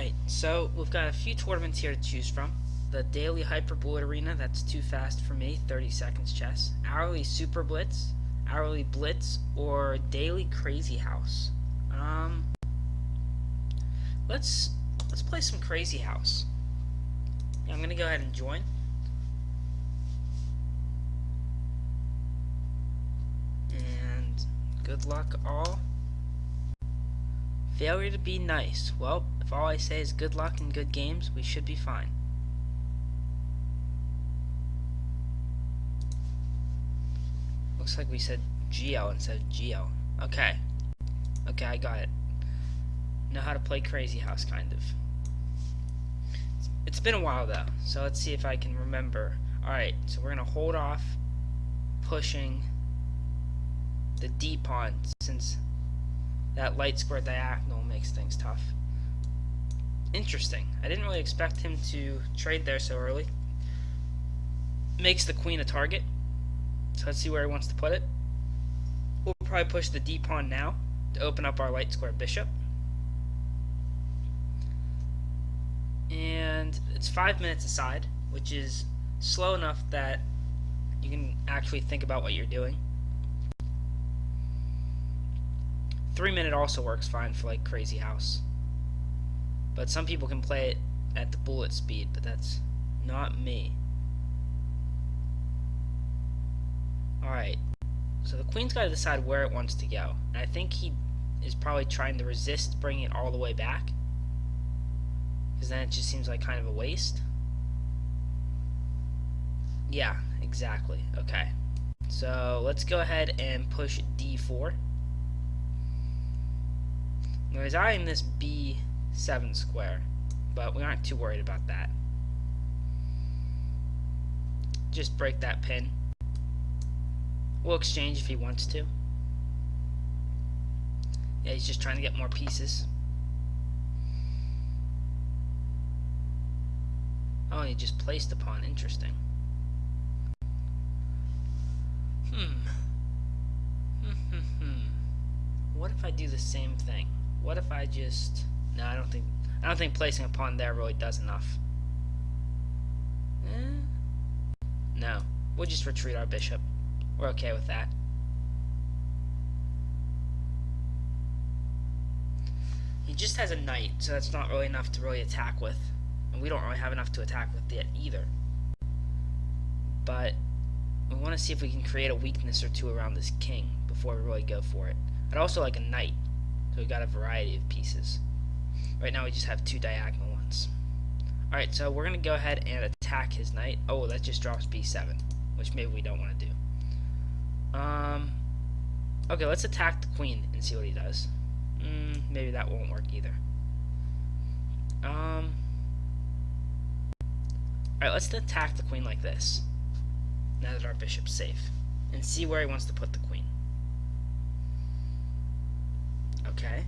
Alright, so we've got a few tournaments here to choose from. The Daily Hyper Bullet Arena, that's too fast for me, 30 seconds chess. Hourly Super Blitz, Hourly Blitz, or Daily Crazy House. Let's play some Crazy House. Yeah, I'm gonna go ahead and join. And good luck all. Failure to be nice. Well, if all I say is good luck and good games, we should be fine. Looks like we said GL instead of GL. Okay. Okay, I got it. Know how to play Crazy House, kind of. It's been a while, though, so let's see if I can remember. Alright, so we're going to hold off pushing the D pawn, since that light square diagonal makes things tough. Interesting. I didn't really expect him to trade there so early. Makes the queen a target. So let's see where he wants to put it. We'll probably push the D pawn now to open up our light square bishop. And it's 5 minutes aside, which is slow enough that you can actually think about what you're doing. 3 minute also works fine for like Crazy House. But some people can play it at the bullet speed, but that's not me. Alright, so the queen's got to decide where it wants to go. And I think he is probably trying to resist bringing it all the way back, because then it just seems like kind of a waste. Yeah, exactly. Okay, so let's go ahead and push D4. Now he's eyeing this B7 square, but we aren't too worried about that. Just break that pin. We'll exchange if he wants to. Yeah, he's just trying to get more pieces. Oh, he just placed a pawn. Interesting. What if I do the same thing? What if I just... No, I don't think placing a pawn there really does enough. No. We'll just retreat our bishop. We're okay with that. He just has a knight, so that's not really enough to really attack with. And we don't really have enough to attack with yet either. But we want to see if we can create a weakness or two around this king before we really go for it. I'd also like a knight, so we've got a variety of pieces. Right now we just have two diagonal ones. Alright, so we're going to go ahead and attack his knight. Oh, that just drops B7, which maybe we don't want to do. Okay, let's attack the queen and see what he does. Maybe that won't work either. Alright, let's attack the queen like this, now that our bishop's safe, and see where he wants to put the queen. Okay.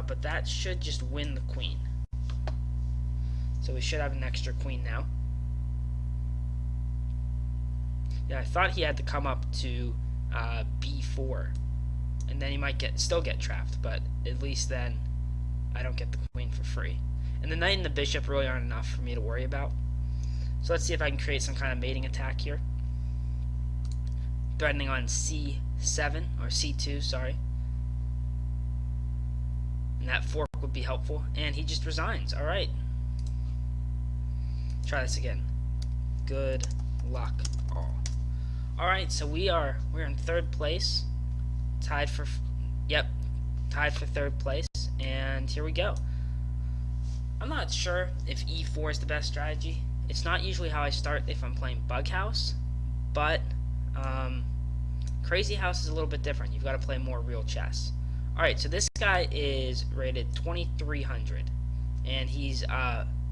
But that should just win the queen. So we should have an extra queen now. Yeah, I thought he had to come up to B4, and then he might still get trapped, but at least then I don't get the queen for free. And the knight and the bishop really aren't enough for me to worry about. So let's see if I can create some kind of mating attack here. Threatening on C7, or C2, sorry. And that fork would be helpful, and he just resigns. Alright. Try this again. Good luck all. Alright, so we're in third place. Tied for third place, and here we go. I'm not sure if E4 is the best strategy. It's not usually how I start if I'm playing Bug House, but Crazy House is a little bit different. You've got to play more real chess. Alright, so this guy is rated 2300, and he's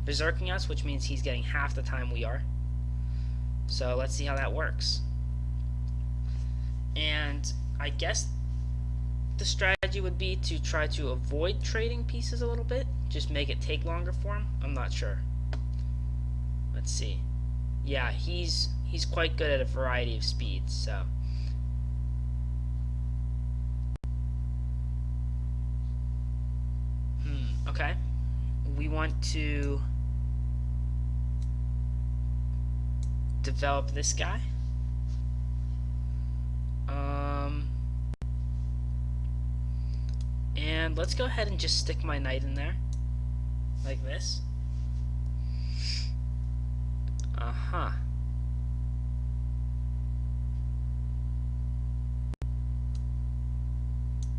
berserking us, which means he's getting half the time we are. So let's see how that works. And I guess the strategy would be to try to avoid trading pieces a little bit, just make it take longer for him. I'm not sure. Let's see. Yeah, he's quite good at a variety of speeds, so Okay. We want to develop this guy. And let's go ahead and just stick my knight in there. Like this. Uh-huh.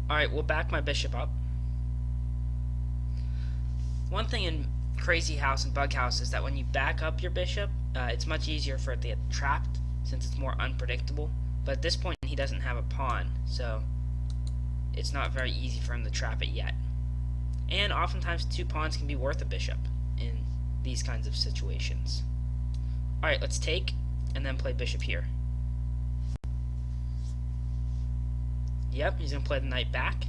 Alright, we'll back my bishop up. One thing in Crazy House and Bug House is that when you back up your bishop, it's much easier for it to get trapped, since it's more unpredictable. But at this point, he doesn't have a pawn, so it's not very easy for him to trap it yet. And oftentimes, 2 pawns can be worth a bishop in these kinds of situations. Alright, let's take, and then play bishop here. Yep, he's going to play the knight back.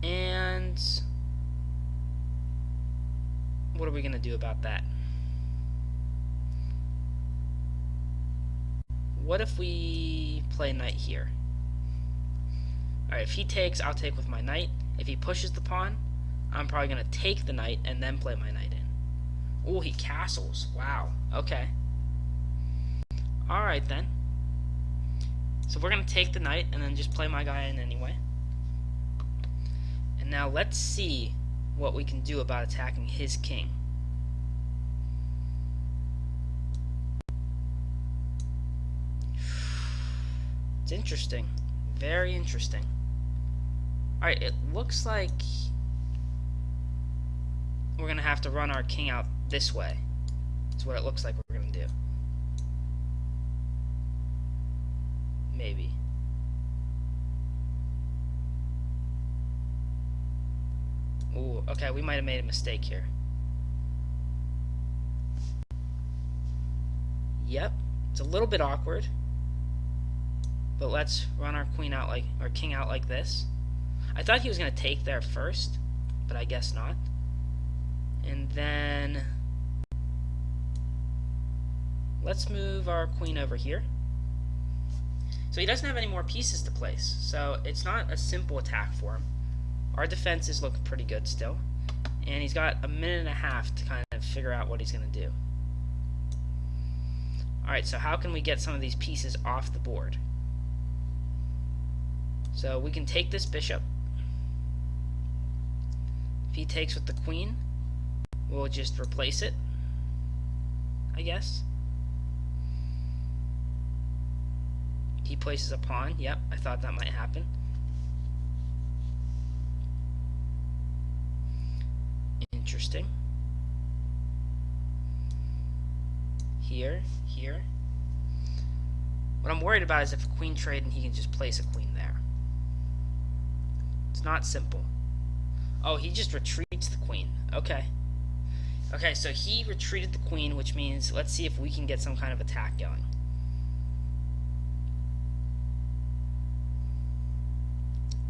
And what are we going to do about that? What if we play knight here? Alright, if he takes, I'll take with my knight. If he pushes the pawn, I'm probably going to take the knight and then play my knight in. Ooh, he castles. Wow. Okay. Alright then. So we're going to take the knight and then just play my guy in anyway. And now let's see what we can do about attacking his king. It's interesting. Very interesting. Alright, it looks like we're going to have to run our king out this way. That's what it looks like we're going to do. Maybe. Ooh, okay, we might have made a mistake here. Yep, it's a little bit awkward. But let's run our queen out like, our king out like this. I thought he was going to take there first, but I guess not. And then let's move our queen over here. So he doesn't have any more pieces to place, so it's not a simple attack for him. Our defenses look pretty good still, and he's got a minute and a half to kind of figure out what he's going to do. Alright, so how can we get some of these pieces off the board? So we can take this bishop. If he takes with the queen, we'll just replace it, I guess. He places a pawn. Yep, I thought that might happen. Interesting. Here. What I'm worried about is if a queen trade and he can just place a queen there. It's not simple. Oh, he just retreats the queen. Okay. Okay, so he retreated the queen, which means let's see if we can get some kind of attack going.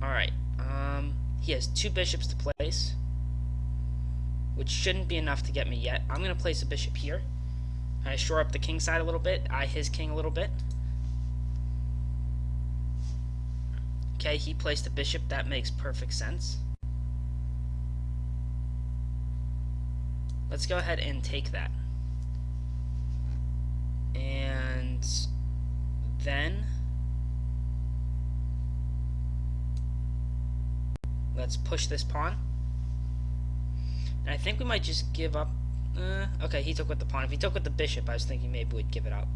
Alright, he has 2 bishops to place, which shouldn't be enough to get me yet. I'm going to place a bishop here. I shore up the king side a little bit, his king a little bit. Okay, he placed a bishop. That makes perfect sense. Let's go ahead and take that. And then let's push this pawn. And I think we might just give up. Okay, he took with the pawn. If he took with the bishop, I was thinking maybe we'd give it up.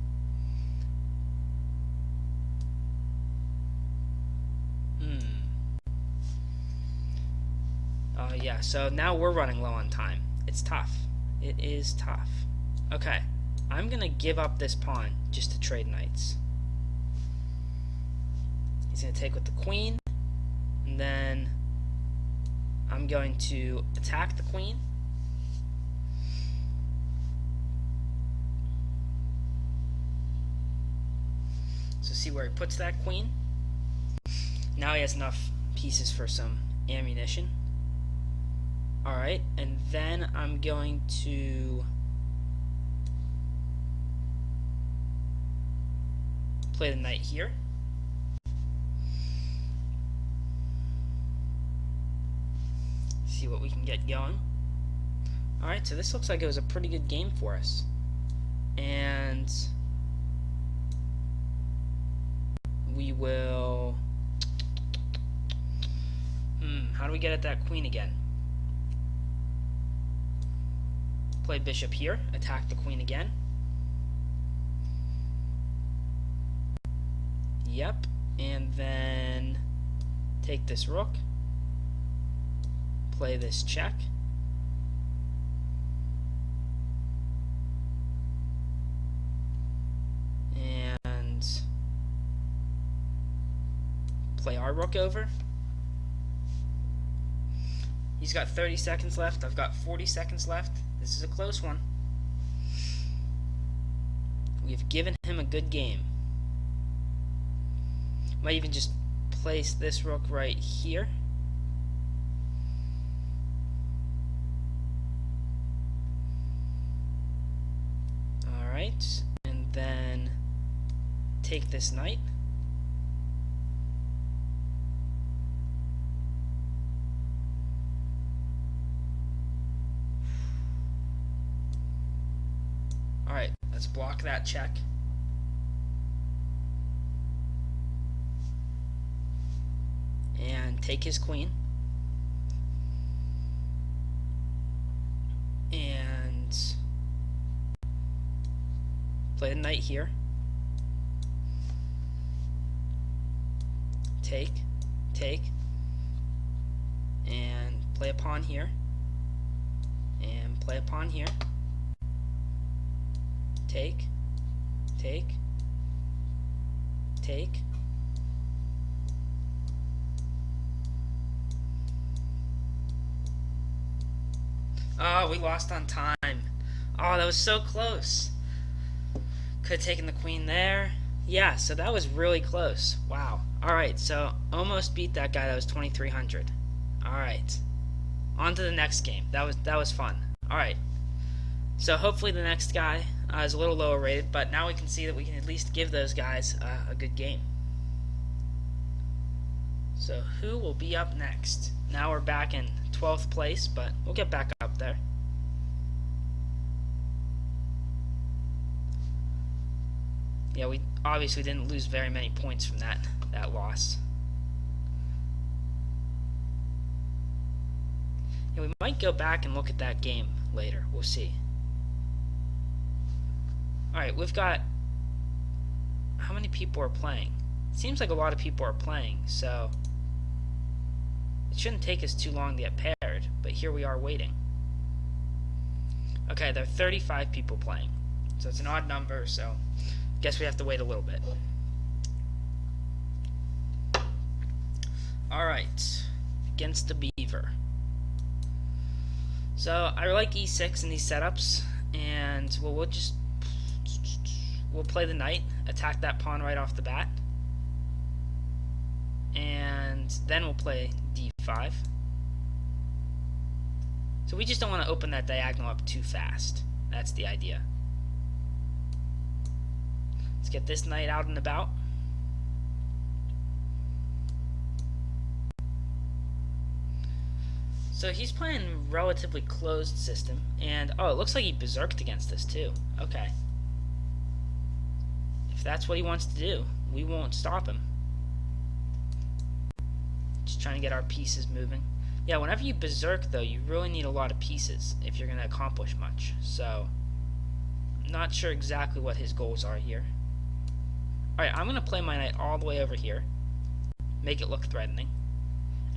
Yeah, so now we're running low on time. It's tough. It is tough. Okay, I'm going to give up this pawn just to trade knights. He's going to take with the queen, and then I'm going to attack the queen. So see where he puts that queen. Now he has enough pieces for some ammunition. Alright, and then I'm going to play the knight here. See what we can get going. Alright, so this looks like it was a pretty good game for us. And we will... how do we get at that queen again? Play bishop here, attack the queen again. Yep, and then take this rook. Play this check. And play our rook over. He's got 30 seconds left. I've got 40 seconds left. This is a close one. We've given him a good game. Might even just place this rook right here. Alright, and then take this knight. Alright, let's block that check. And take his queen. And play the knight here. Take. And play a pawn here. And play a pawn here. Take. Oh, we lost on time. Oh, that was so close. Could have taken the queen there. Yeah, so that was really close. Wow. Alright, so almost beat that guy. That was 2,300. Alright. On to the next game. That was fun. Alright. So hopefully the next guy is a little lower rated, but now we can see that we can at least give those guys a good game. So who will be up next? Now we're back in 12th place, but we'll get back up there. Yeah, we obviously didn't lose very many points from that loss. Yeah, we might go back and look at that game later. We'll see. Alright, we've got... How many people are playing? It seems like a lot of people are playing, so... It shouldn't take us too long to get paired, but here we are waiting. Okay, there are 35 people playing. So it's an odd number, so... Guess we have to wait a little bit. Alright. Against the beaver. So, I like e6 in these setups, and we'll play the knight, attack that pawn right off the bat, and then we'll play d5. So we just don't want to open that diagonal up too fast. That's the idea. Let's get this knight out and about. So he's playing relatively closed system, and oh, it looks like he berserked against us too. Okay. If that's what he wants to do, we won't stop him. Just trying to get our pieces moving. Yeah, whenever you berserk though, you really need a lot of pieces if you're going to accomplish much. So, not sure exactly what his goals are here. Alright, I'm going to play my knight all the way over here. Make it look threatening.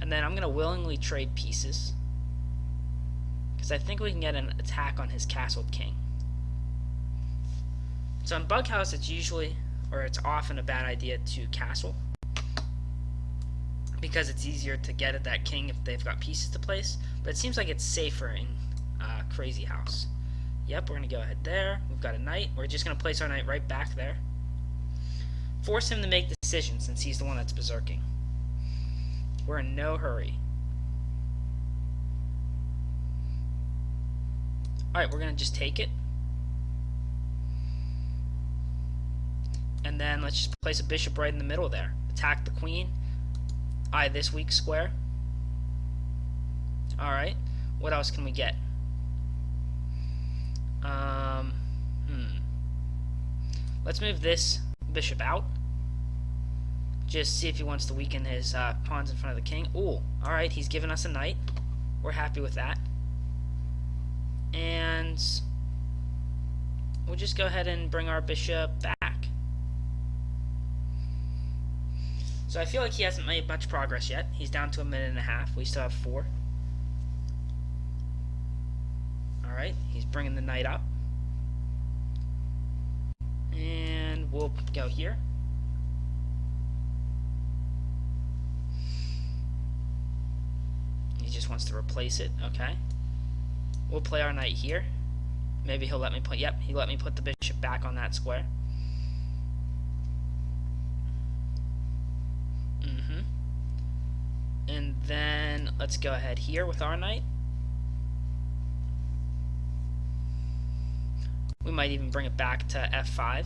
And then I'm going to willingly trade pieces. Because I think we can get an attack on his castled king. So in Bughouse, it's usually, or it's often a bad idea to castle. Because it's easier to get at that king if they've got pieces to place. But it seems like it's safer in Crazy House. Yep, we're going to go ahead there. We've got a knight. We're just going to place our knight right back there. Force him to make the decision since he's the one that's berserking. We're in no hurry. Alright, we're going to just take it. And then let's just place a bishop right in the middle there. Attack the queen. Eye this weak square. Alright. What else can we get? Let's move this bishop out. Just see if he wants to weaken his pawns in front of the king. Ooh, alright, he's given us a knight. We're happy with that. And we'll just go ahead and bring our bishop back. So I feel like he hasn't made much progress yet. He's down to 1.5 minutes. We still have 4. Alright, he's bringing the knight up. And we'll go here. He just wants to replace it. Okay. We'll play our knight here. Maybe he'll let me put... Yep, he let me put the bishop back on that square. And then let's go ahead here with our knight. We might even bring it back to f5.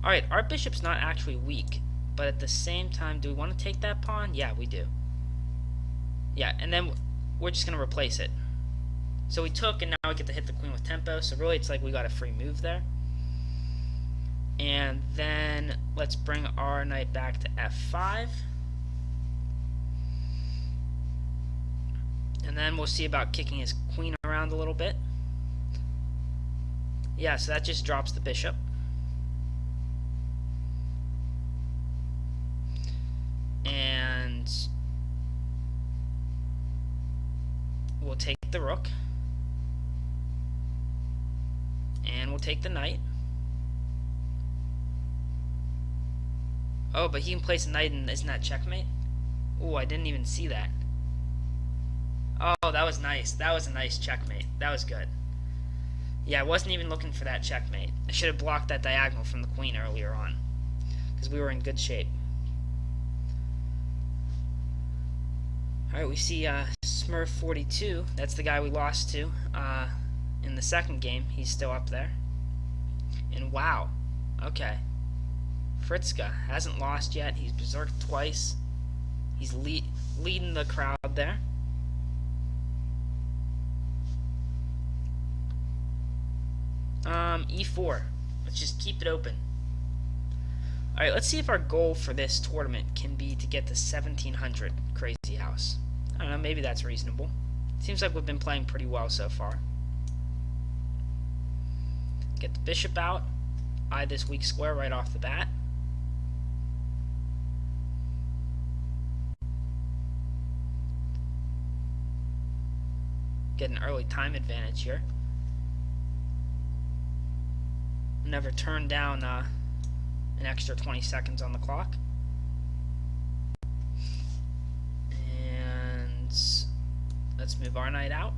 Alright, our bishop's not actually weak, but at the same time, do we want to take that pawn? Yeah, we do. Yeah, and then we're just going to replace it. So we took, and now we get to hit the queen with tempo, so really it's like we got a free move there. And then let's bring our knight back to f5. And then we'll see about kicking his queen around a little bit. Yeah, so that just drops the bishop. And we'll take the rook. And we'll take the knight. Oh, but he can place a knight, and isn't that checkmate? Oh, I didn't even see that. Oh, that was nice. That was a nice checkmate. That was good. Yeah, I wasn't even looking for that checkmate. I should have blocked that diagonal from the queen earlier on, because we were in good shape. Alright, we see Smurf42. That's the guy we lost to in the second game. He's still up there. And wow. Okay. Fritzka hasn't lost yet. He's berserked twice. He's leading the crowd there. E4. Let's just keep it open. Alright, let's see if our goal for this tournament can be to get to 1700 Crazy House. I don't know, maybe that's reasonable. Seems like we've been playing pretty well so far. Get the bishop out. Eye this weak square right off the bat. Get an early time advantage here. Never turn down an extra 20 seconds on the clock. And let's move our knight out.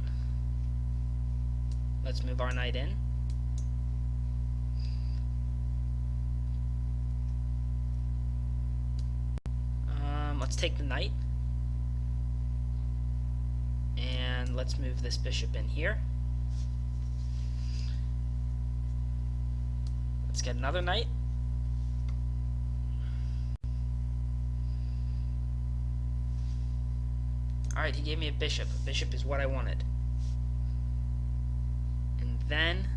Let's move our knight in. Let's take the knight. And let's move this bishop in here. Let's get another knight. Alright, he gave me a bishop. A bishop is what I wanted. And then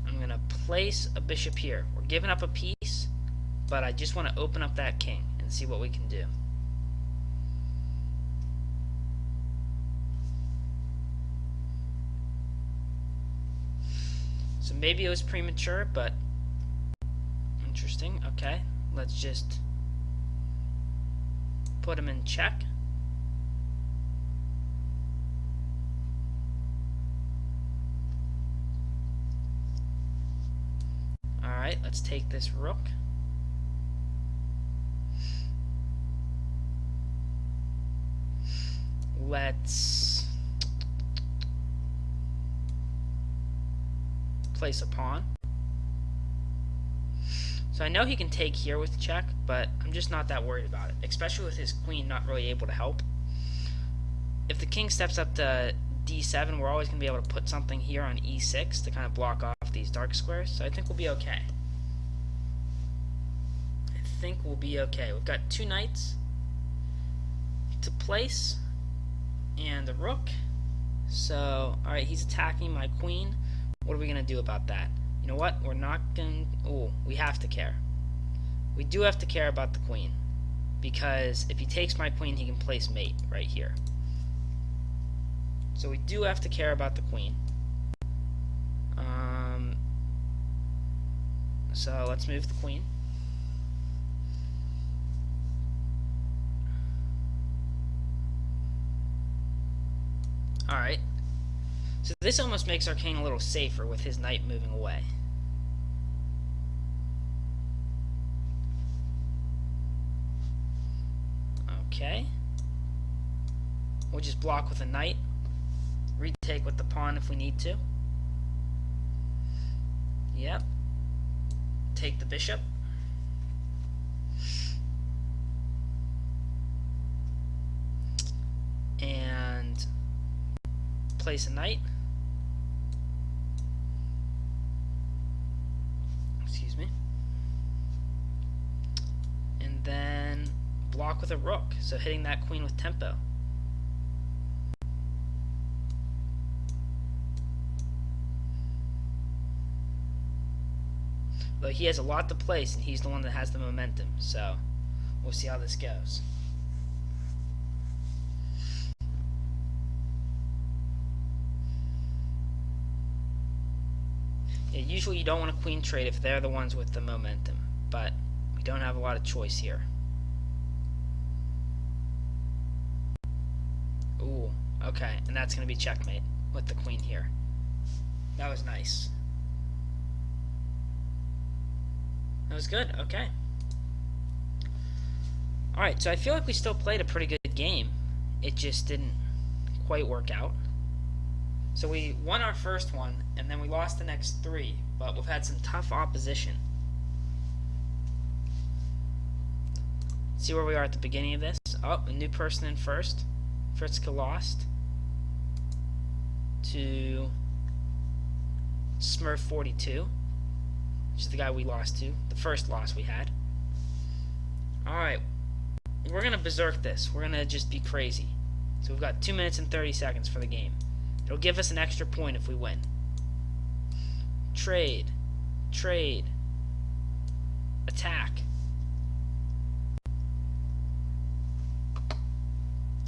I'm going to place a bishop here. We're giving up a piece, but I just want to open up that king and see what we can do. So maybe it was premature, but interesting. Okay, let's just put him in check. Alright, let's take this rook. Let's place a pawn. So I know he can take here with check, but I'm just not that worried about it, especially with his queen not really able to help. If the king steps up to d7, we're always going to be able to put something here on e6 to kind of block off these dark squares, so I think we'll be okay. I think we'll be okay. We've got two knights, to place and the rook. So, alright, he's attacking my queen. What are we going to do about that? You know what? We're not going to... Oh, we have to care. We do have to care about the queen. Because if he takes my queen, he can place mate right here. So we do have to care about the queen. So let's move the queen. Alright. So this almost makes our king a little safer with his knight moving away. Okay. We'll just block with a knight. Retake with the pawn if we need to. Yep. Take the bishop. And place a knight. Excuse me. And then block with a rook, so hitting that queen with tempo. Though he has a lot to place, and he's the one that has the momentum, so we'll see how this goes. Yeah, usually you don't want a queen trade if they're the ones with the momentum, but we don't have a lot of choice here. Ooh, okay, and that's going to be checkmate with the queen here. That was nice. That was good, okay. Alright, so I feel like we still played a pretty good game. It just didn't quite work out. So we won our first one, and then we lost the next three, but we've had some tough opposition. See where we are at the beginning of this? Oh, a new person in first. Fritzke lost to Smurf42, which is the guy we lost to, the first loss we had. Alright, we're going to berserk this. We're going to just be crazy. So we've got 2 minutes and 30 seconds for the game. It'll give us an extra point if we win. Trade. Trade. Attack.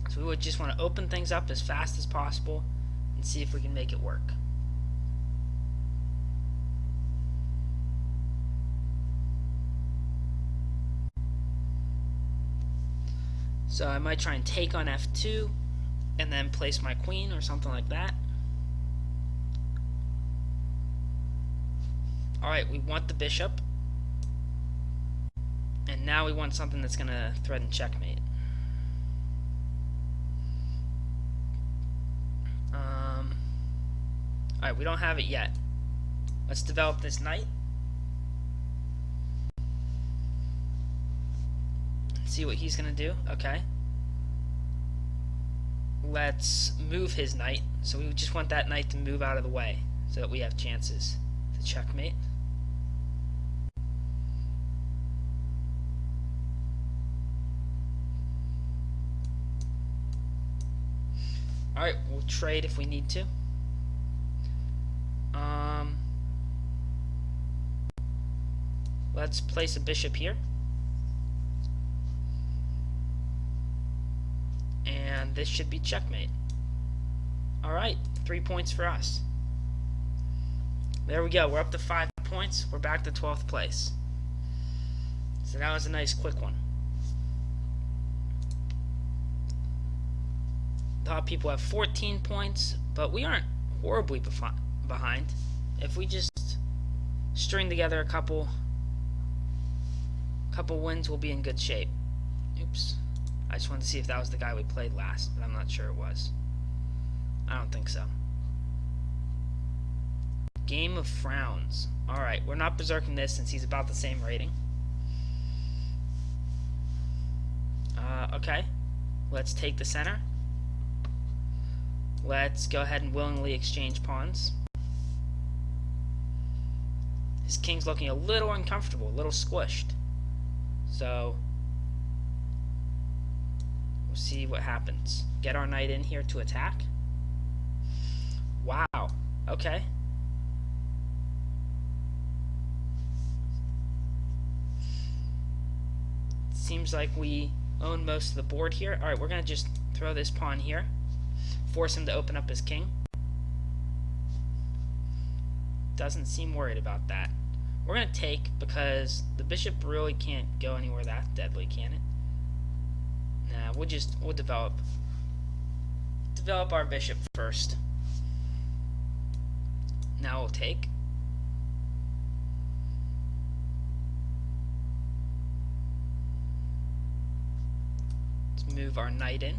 So we would just want to open things up as fast as possible and see if we can make it work. So I might try and take on f2 and then place my queen or something like that. Alright, we want the bishop. And now we want something that's going to threaten checkmate. Alright, we don't have it yet. Let's develop this knight. See what he's going to do. Okay. Let's move his knight. So we just want that knight to move out of the way so that we have chances to checkmate. Alright, we'll trade if we need to. Let's place a bishop here. And this should be checkmate. Alright, 3 points for us. There we go, we're up to 5 points. We're back to 12th place. So that was a nice quick one. A lot of people have 14 points, but we aren't horribly behind. If we just string together a couple wins, we'll be in good shape. Oops. I just wanted to see if that was the guy we played last, but I'm not sure it was. I don't think so. Game of Frowns. Alright, we're not berserking this since he's about the same rating. Okay. Let's take the center. Let's go ahead and willingly exchange pawns. His king's looking a little uncomfortable, a little squished. So we'll See what happens. Get our knight in here to attack. Wow. Okay. Seems like we own most of the board here. Alright, we're going to just throw this pawn here. Force him to open up his king. Doesn't seem worried about that. We're going to take because the bishop really can't go anywhere that deadly, can it? Nah, we'll develop our bishop first. Now we'll take. Let's move our knight in.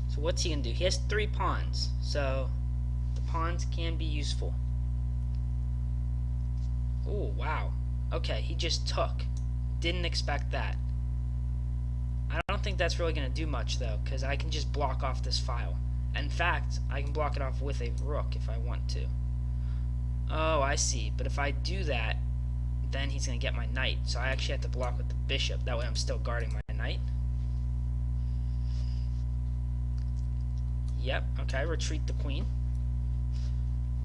So what's he gonna do? He has 3 pawns, so the pawns can be useful. Oh, wow. Okay, he just took. Didn't expect that. I don't think that's really going to do much, though, because I can just block off this file. In fact, I can block it off with a rook if I want to. Oh, I see. But if I do that, then he's going to get my knight. So I actually have to block with the bishop. That way I'm still guarding my knight. Yep, okay, retreat the queen.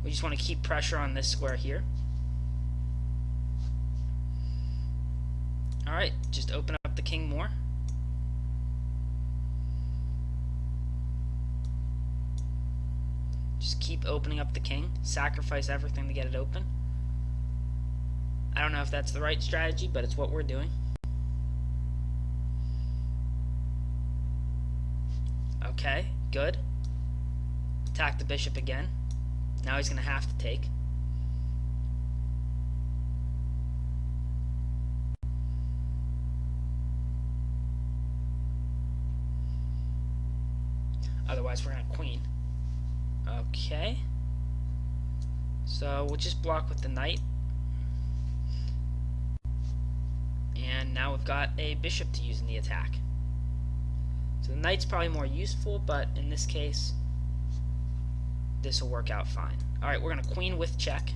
We just want to keep pressure on this square here. Alright, just open up the king more. Just keep opening up the king. Sacrifice everything to get it open. I don't know if that's the right strategy, but it's what we're doing. Okay, good. Attack the bishop again. Now he's going to have to take. Otherwise, we're going to queen. Okay. So we'll just block with the knight. And now we've got a bishop to use in the attack. So the knight's probably more useful, but in this case, this will work out fine. Alright, we're going to queen with check.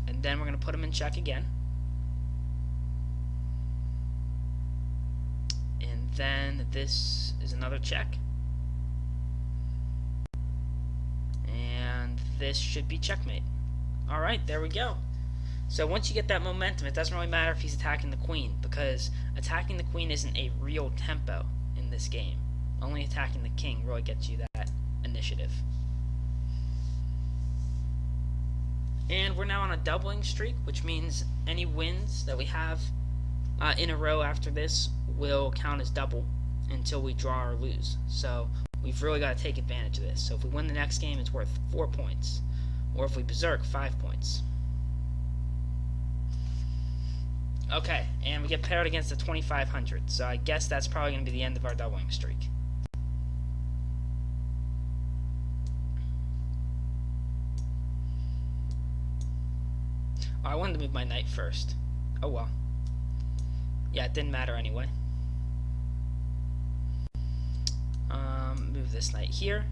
And then we're going to put him in check again. And then this is another check. And this should be checkmate. Alright, there we go. So once you get that momentum, it doesn't really matter if he's attacking the queen, because attacking the queen isn't a real tempo in this game. Only attacking the king really gets you that initiative. And we're now on a doubling streak, which means any wins that we have in a row after this will count as double until we draw or lose. So we've really got to take advantage of this. So if we win the next game, it's worth 4 points. Or if we berserk, 5 points. Okay, and we get paired against the 2500, so I guess that's probably going to be the end of our doubling streak. Oh, I wanted to move my knight first. Oh well. Yeah, it didn't matter anyway. Move this knight here.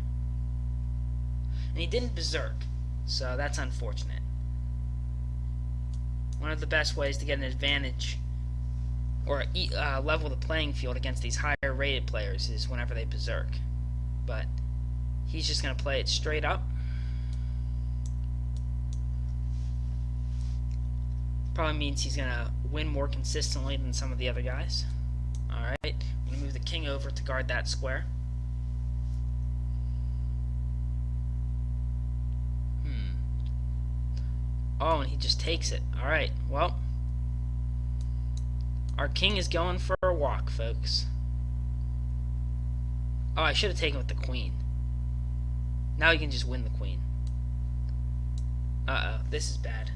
And he didn't berserk, so that's unfortunate. One of the best ways to get an advantage or level the playing field against these higher rated players is whenever they berserk. But he's just going to play it straight up. Probably means he's going to win more consistently than some of the other guys. Alright, I'm going to move the king over to guard that square. Oh, and he just takes it. Alright, well, our king is going for a walk, folks. Oh, I should have taken with the queen. Now he can just win the queen. Uh-oh, this is bad.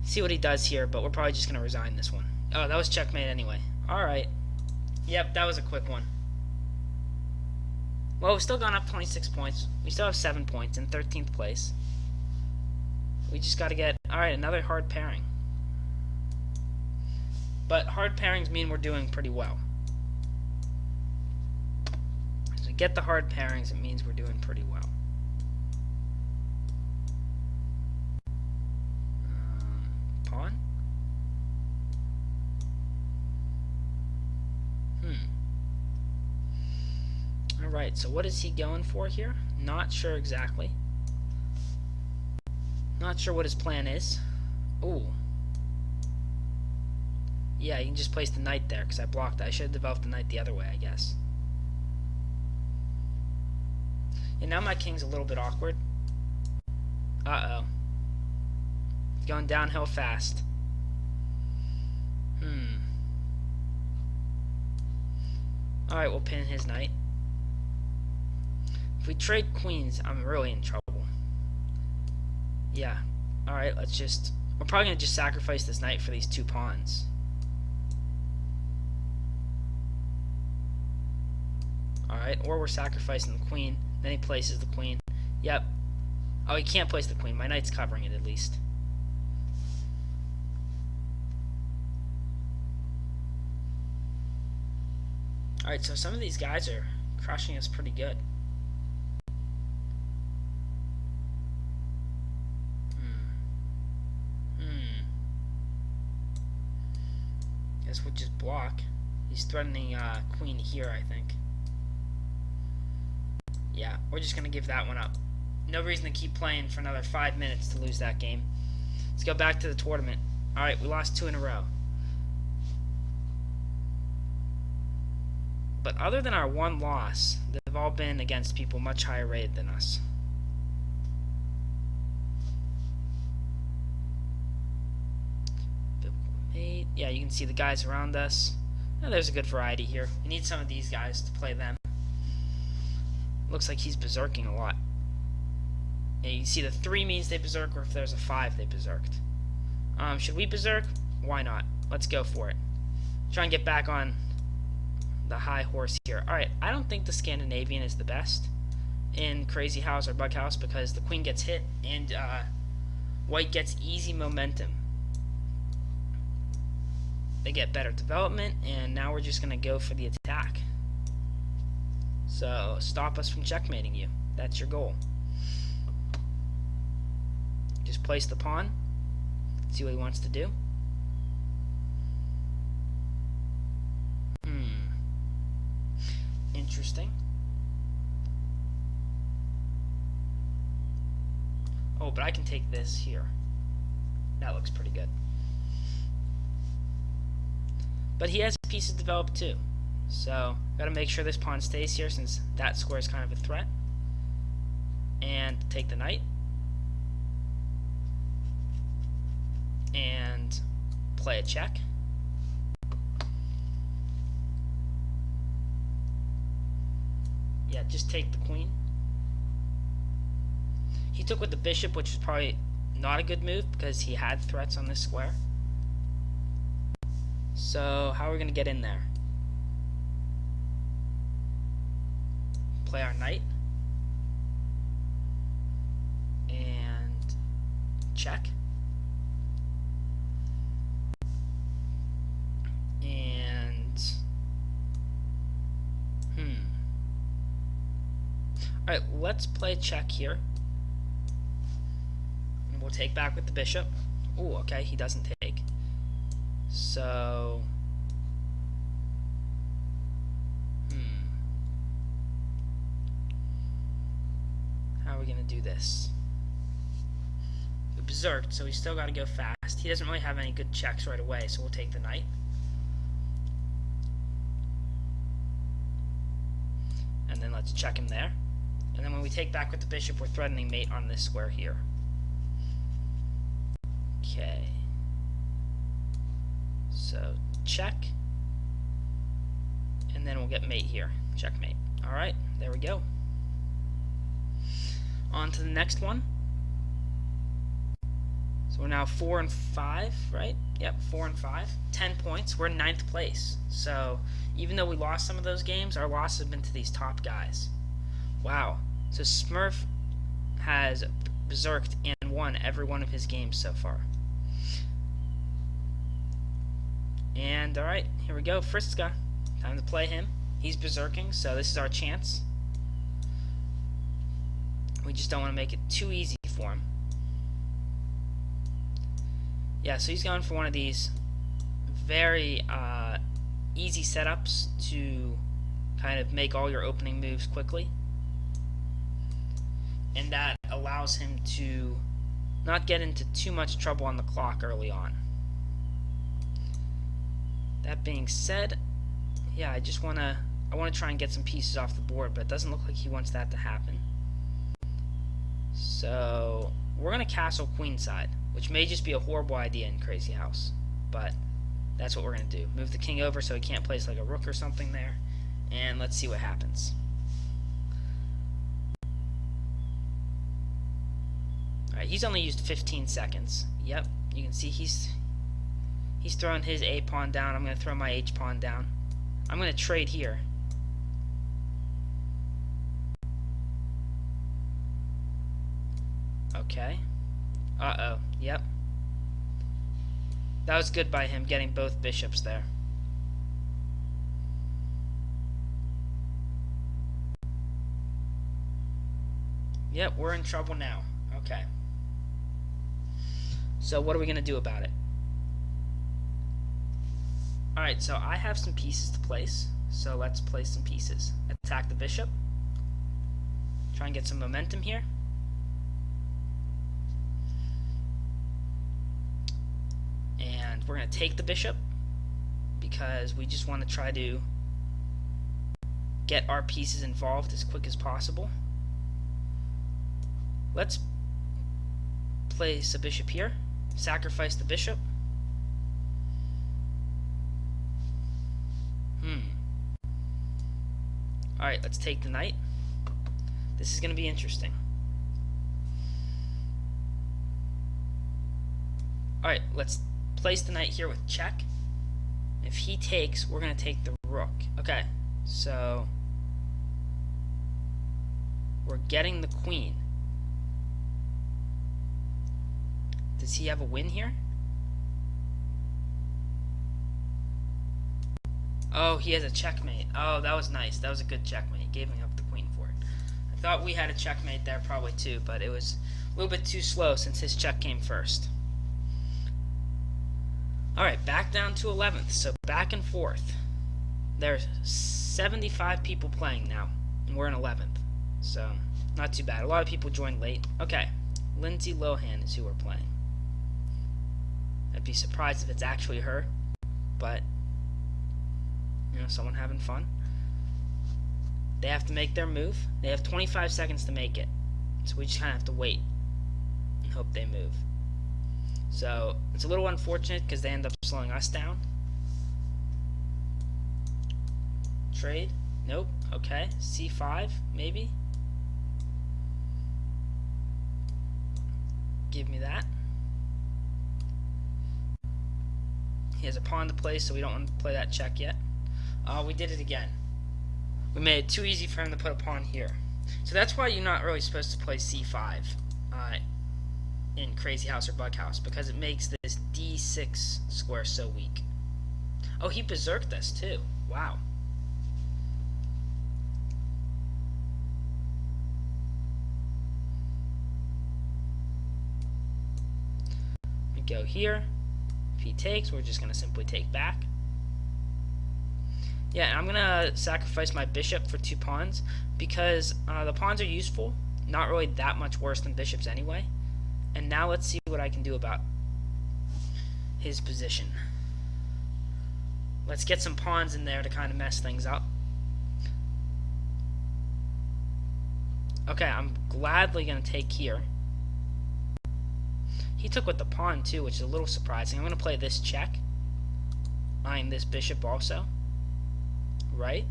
See what he does here, but we're probably just going to resign this one. Oh, that was checkmate anyway. Alright. Yep, that was a quick one. Well, we've still gone up 26 points. We still have 7 points in 13th place. We just got to get... Alright, another hard pairing. But hard pairings mean we're doing pretty well. As we get the hard pairings, it means we're doing pretty well. pawn. Alright, so what is he going for here? Not sure exactly. Not sure what his plan is. Ooh. Yeah, you can just place the knight there, because I blocked it. I should have developed the knight the other way, I guess. And now my king's a little bit awkward. Uh-oh. It's going downhill fast. Alright, we'll pin his knight. If we trade queens, I'm really in trouble. Yeah. Alright, let's just... We're probably going to just sacrifice this knight for these 2 pawns. Alright, or we're sacrificing the queen. Then he places the queen. Yep. Oh, he can't place the queen. My knight's covering it at least. Alright, so some of these guys are crushing us pretty good. Guess we'll just block. He's threatening queen here, I think. Yeah, we're just going to give that one up. No reason to keep playing for another 5 minutes to lose that game. Let's go back to the tournament. Alright, we lost 2 in a row. But other than our 1 loss, they've all been against people much higher rated than us. Yeah, you can see the guys around us. Oh, there's a good variety here. We need some of these guys to play them. Looks like he's berserking a lot. Yeah, you can see the 3 means they berserk, or if there's a 5, they berserked. Should we berserk? Why not? Let's go for it. Try and get back on the high horse here. Alright, I don't think the Scandinavian is the best in Crazy House or Bug House because the queen gets hit and white gets easy momentum. They get better development, and now we're just going to go for the attack. So, stop us from checkmating you. That's your goal. Just place the pawn. See what he wants to do. Interesting. Oh, but I can take this here. That looks pretty good. But he has pieces developed too. So, gotta make sure this pawn stays here since that square is kind of a threat. And take the knight. And play a check. Yeah, just take the queen. He took with the bishop, which was probably not a good move because he had threats on this square. So, how are we going to get in there? Play our knight. And check. And... Alright, let's play check here. And we'll take back with the bishop. Ooh, okay, he doesn't take. So... How are we going to do this? We berserked, so we still got to go fast. He doesn't really have any good checks right away, so we'll take the knight. And then let's check him there. And then when we take back with the bishop, we're threatening mate on this square here. Okay. So, check. And then we'll get mate here. Checkmate. Alright, there we go. On to the next one. So we're now 4 and 5, right? Yep, 4 and 5. 10 points. We're in 9th place. So, even though we lost some of those games, our losses have been to these top guys. Wow. So Smurf has berserked and won every one of his games so far. And, alright, here we go. Friska. Time to play him. He's berserking, so this is our chance. We just don't want to make it too easy for him. Yeah, so he's going for one of these very easy setups to kind of make all your opening moves quickly. And that allows him to not get into too much trouble on the clock early on. That being said, yeah, I want to try and get some pieces off the board, but it doesn't look like he wants that to happen. So we're going to castle queenside, which may just be a horrible idea in Crazy House, but that's what we're going to do. Move the king over so he can't place like a rook or something there, and let's see what happens. Alright, he's only used 15 seconds. Yep, you can see he's throwing his A pawn down. I'm going to throw my H pawn down. I'm going to trade here. Okay. Uh-oh. Yep. That was good by him, getting both bishops there. Yep, we're in trouble now. Okay. So what are we going to do about it? Alright, so I have some pieces to place. So let's place some pieces. Attack the bishop. Try and get some momentum here. And we're going to take the bishop because we just want to try to get our pieces involved as quick as possible. Let's place a bishop here. Sacrifice the bishop. Alright, let's take the knight. This is going to be interesting. Alright, let's place the knight here with check. If he takes, we're going to take the rook. Okay, so we're getting the queen. Does he have a win here? Oh, he has a checkmate. Oh, that was nice. That was a good checkmate. Giving up the queen for it. I thought we had a checkmate there probably too, but it was a little bit too slow since his check came first. Alright, back down to 11th, so back and forth. There's 75 people playing now, and we're in 11th, so not too bad. A lot of people joined late. Okay, Lindsay Lohan is who we're playing. I'd be surprised if it's actually her, but you know, someone having fun. They have to make their move. They have 25 seconds to make it, so we just kind of have to wait and hope they move. So it's a little unfortunate because they end up slowing us down. Trade? Nope. Okay. C5, maybe. Give me that. He has a pawn to play, so we don't want to play that check yet. We did it again. We made it too easy for him to put a pawn here. So that's why you're not really supposed to play C5 in Crazy House or Bug House, because it makes this D6 square so weak. Oh, he berserked us too. Wow. We go here. If he takes, we're just going to simply take back. Yeah, I'm going to sacrifice my bishop for 2 pawns because the pawns are useful, not really that much worse than bishops anyway. And now let's see what I can do about his position. Let's get some pawns in there to kind of mess things up. Okay, I'm gladly going to take here. He took with the pawn too, which is a little surprising. I'm going to play this check, eyeing this bishop also. Right?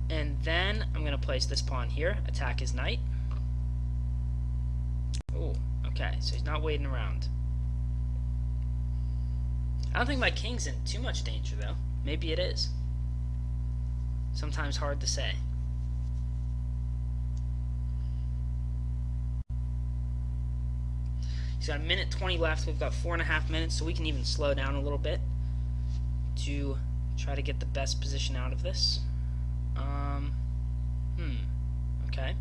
And then I'm going to place this pawn here, attack his knight. Ooh, okay, so he's not waiting around. I don't think my king's in too much danger, though. Maybe it is. Sometimes hard to say. He's got 1:20 left. We've got 4.5 minutes, so we can even slow down a little bit to try to get the best position out of this. Okay.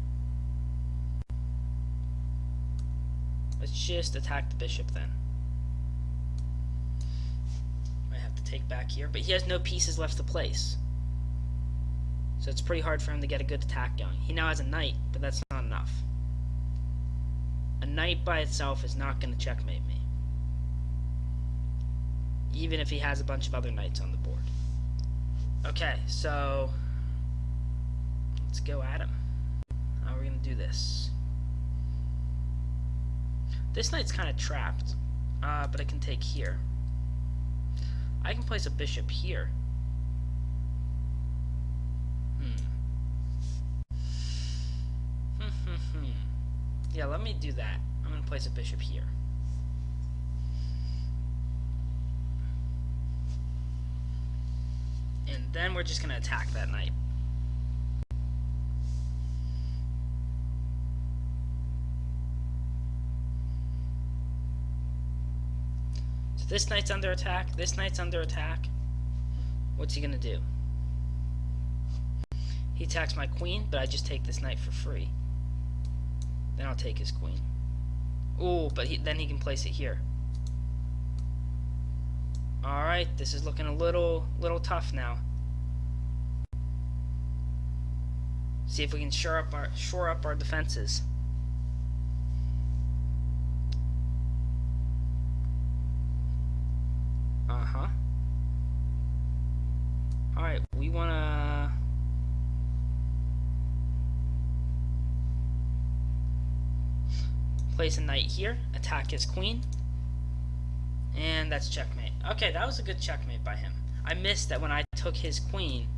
Let's just attack the bishop then. take back here, but he has no pieces left to place. So it's pretty hard for him to get a good attack going. He now has a knight, but that's not enough. A knight by itself is not going to checkmate me, even if he has a bunch of other knights on the board. Okay, so let's go at him. How are we going to do this? This knight's kind of trapped, but it can take here. I can place a bishop here. Yeah, let me do that. I'm going to place a bishop here. And then we're just going to attack that knight. So this knight's under attack. This knight's under attack. What's he going to do? He attacks my queen, but I just take this knight for free. Then I'll take his queen. Ooh, but then he can place it here. Alright, this is looking a little tough now. See if we can shore up our defenses. Alright, we wanna place a knight here, attack his queen, and that's checkmate. Okay, that was a good checkmate by him. I missed that when I took his queen,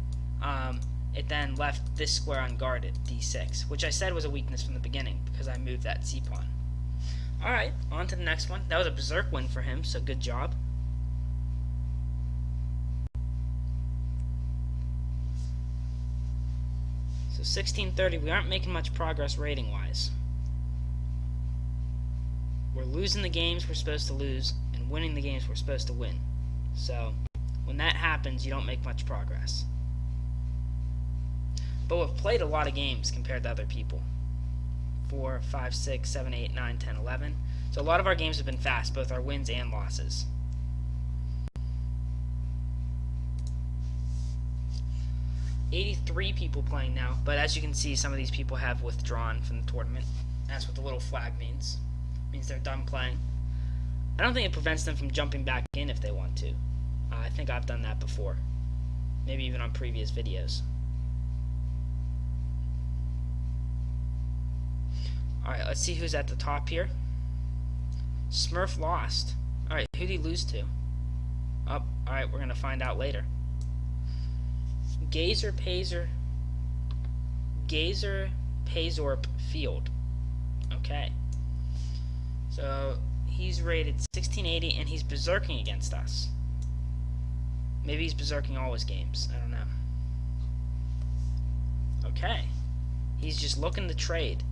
it then left this square unguarded, d6, which I said was a weakness from the beginning because I moved that c-pawn. Alright, on to the next one. That was a berserk win for him, so good job. So 1630, we aren't making much progress rating-wise. We're losing the games we're supposed to lose and winning the games we're supposed to win. So when that happens, you don't make much progress. But we've played a lot of games compared to other people. 4, 5, 6, 7, 8, 9, 10, 11. So a lot of our games have been fast, both our wins and losses. $83 people playing now, but as you can see, some of these people have withdrawn from the tournament. That's what the little flag means. It means they're done playing. I don't think it prevents them from jumping back in if they want to. I think I've done that before. Maybe even on previous videos. Alright, let's see who's at the top here. Smurf lost. Alright, who did he lose to? Oh, alright, we're going to find out later. Gazer Pazorp Field. Okay. So he's rated 1680 and he's berserking against us. Maybe he's berserking all his games. I don't know. Okay. He's just looking to trade.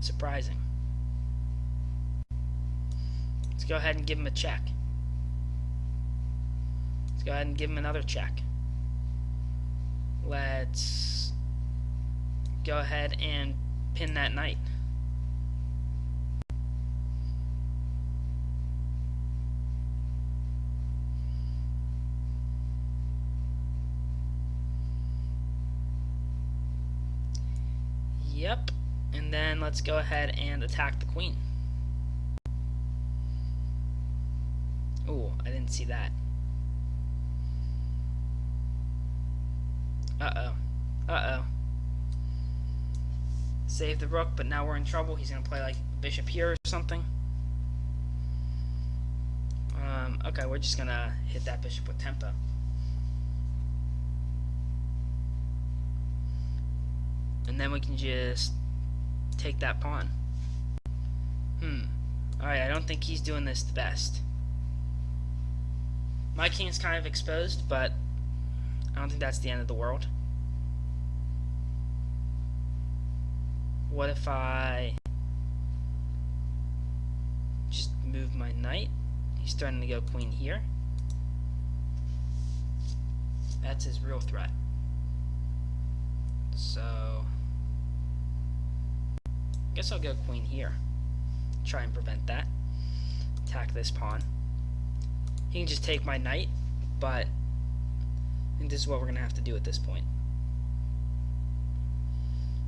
Surprising. Let's go ahead and give him a check. Let's go ahead and give him another check. Let's go ahead and pin that knight. Yep. And then let's go ahead and attack the queen. Ooh, I didn't see that. Uh-oh. Uh-oh. Save the rook, but now we're in trouble. He's going to play like bishop here or something. Okay, we're just going to hit that bishop with tempo. And then we can just take that pawn. Alright, I don't think he's doing this the best. My king's kind of exposed, but I don't think that's the end of the world. What if I just move my knight? He's starting to go queen here. That's his real threat. So I guess I'll go queen here. Try and prevent that. Attack this pawn. He can just take my knight, but I think this is what we're going to have to do at this point.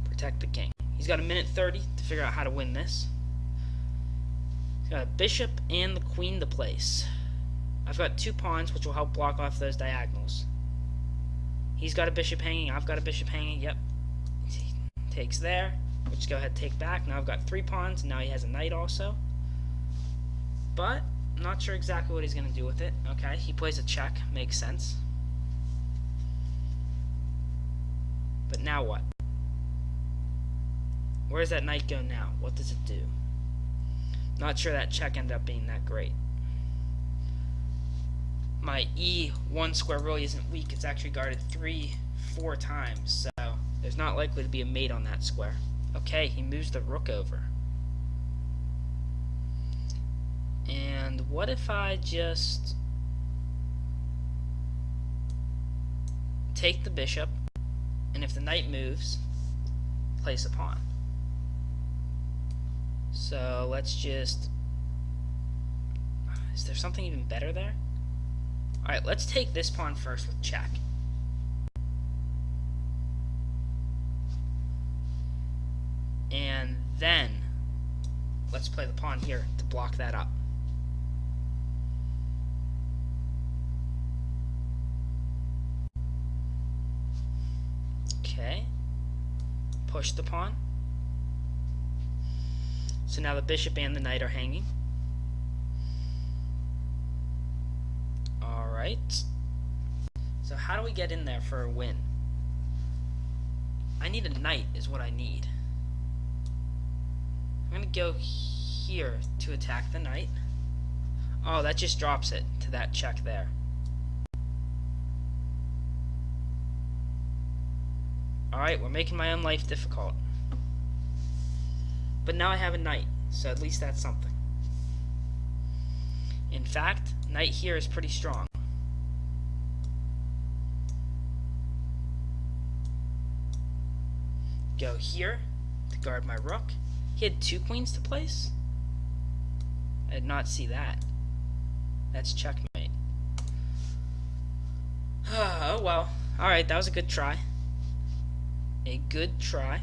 Protect the king. He's got a minute 30 to figure out how to win this. He's got a bishop and the queen to place. I've got 2 pawns, which will help block off those diagonals. He's got a bishop hanging. I've got a bishop hanging. Yep. He takes there. We'll just go ahead and take back. Now I've got 3 pawns, and now he has a knight also. But I'm not sure exactly what he's going to do with it. Okay, he plays a check. Makes sense. But now what? Where does that knight go now? What does it do? Not sure that check ended up being that great. My E1 square really isn't weak. It's actually guarded 3-4 times, so there's not likely to be a mate on that square. Okay, he moves the rook over. And what if I just take the bishop, and if the knight moves, place a pawn. So let's just... Is there something even better there? Alright, let's take this pawn first with check. And then let's play the pawn here to block that up. Okay. Push the pawn. So now the bishop and the knight are hanging. Alright. So how do we get in there for a win? I need a knight is what I need. I'm going to go here to attack the knight. Oh, that just drops it to that check there. Alright, we're making my own life difficult. But now I have a knight, so at least that's something. In fact, knight here is pretty strong. Go here to guard my rook. He had 2 queens to place? I did not see that. That's checkmate. Oh well. Alright, that was a good try. A good try.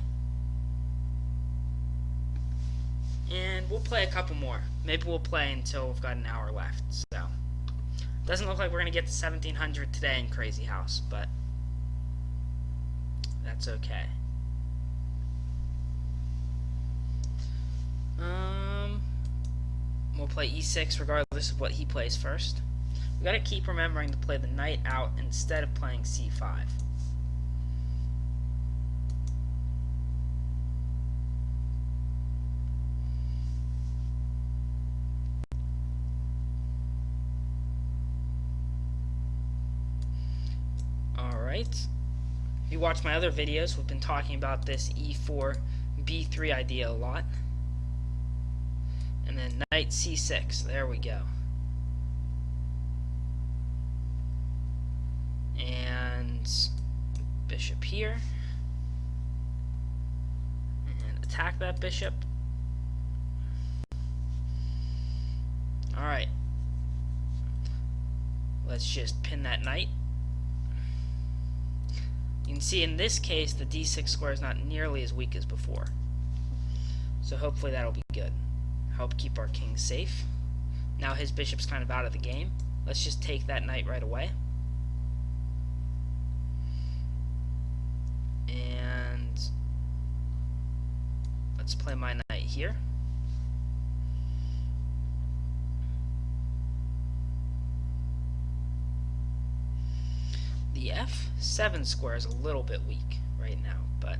And we'll play a couple more. Maybe we'll play until we've got an hour left. So, doesn't look like we're going to get to 1700 today in Crazy House, but that's okay. We'll play e6 regardless of what he plays first. We gotta keep remembering to play the knight out instead of playing c5. Alright. If you watch my other videos, we've been talking about this e4, b3 idea a lot. And then knight c6. There we go. And bishop here. And attack that bishop. Alright. Let's just pin that knight. You can see in this case the d6 square is not nearly as weak as before. So hopefully that'll be good. Help keep our king safe. Now his bishop's kind of out of the game. Let's just take that knight right away. And let's play my knight here. The f7 square is a little bit weak right now, but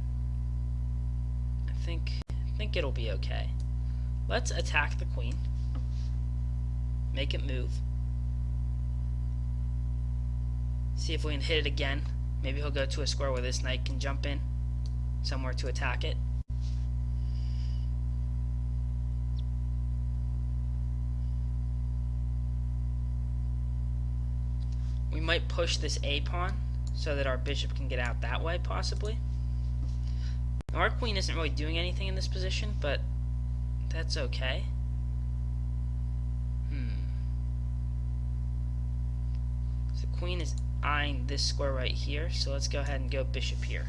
I think it'll be okay. Let's attack the queen. Make it move. See if we can hit it again. Maybe he'll go to a square where this knight can jump in somewhere to attack it. We might push this a pawn so that our bishop can get out that way, possibly. Now, our queen isn't really doing anything in this position, but that's okay. queen is eyeing this square right here, so let's go ahead and go bishop here.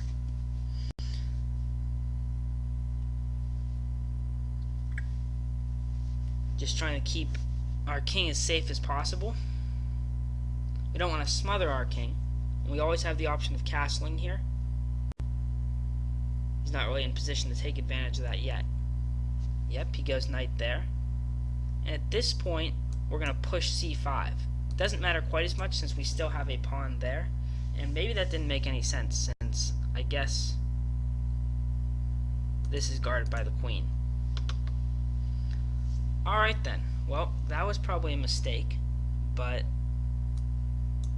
Just trying to keep our king as safe as possible. We don't want to smother our king. We always have the option of castling here. He's not really in position to take advantage of that yet. Yep, he goes knight there. And at this point, we're going to push c5. It doesn't matter quite as much since we still have a pawn there. And maybe that didn't make any sense since I guess this is guarded by the queen. Alright then. Well, that was probably a mistake, but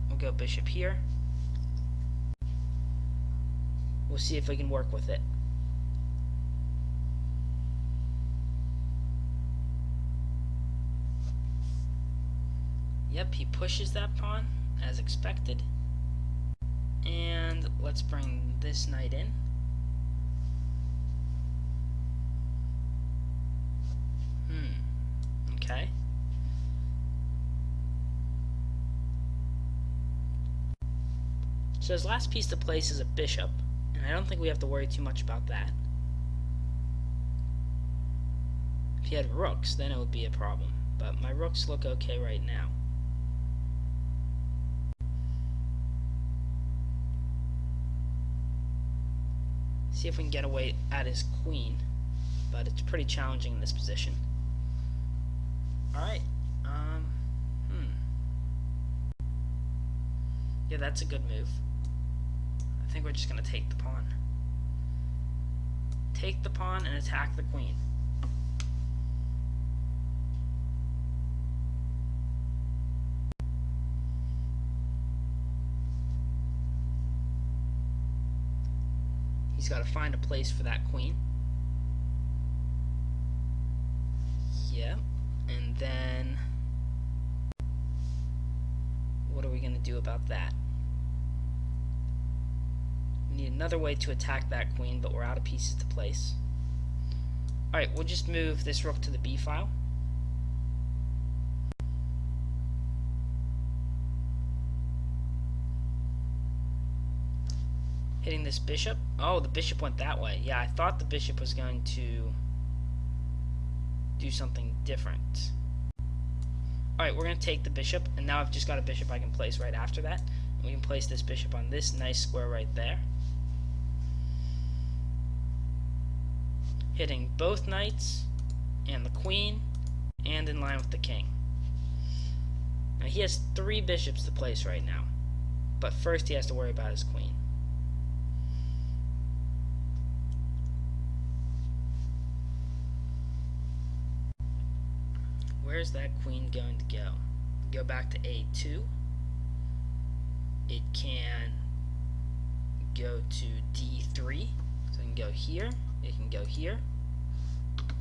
we'll go bishop here. We'll see if we can work with it. Yep, he pushes that pawn as expected. And let's bring this knight in. Okay. So his last piece to place is a bishop, and I don't think we have to worry too much about that. If he had rooks, then it would be a problem, but my rooks look okay right now. See if we can get away at his queen, but it's pretty challenging in this position. Alright, yeah, that's a good move. I think we're just going to take the pawn. Take the pawn and attack the queen. He's got to find a place for that queen. Yeah. And then, what are we going to do about that? We need another way to attack that queen, but we're out of pieces to place. Alright, we'll just move this rook to the b file. Hitting this bishop. Oh, the bishop went that way. Yeah, I thought the bishop was going to do something different. Alright, we're going to take the bishop, and now I've just got a bishop I can place right after that. And we can place this bishop on this nice square right there. Hitting both knights, and the queen, and in line with the king. Now he has 3 bishops to place right now, but first he has to worry about his queen. Where's that queen going to go? Go back to a2. It can go to d3. So it can go here. It can go here.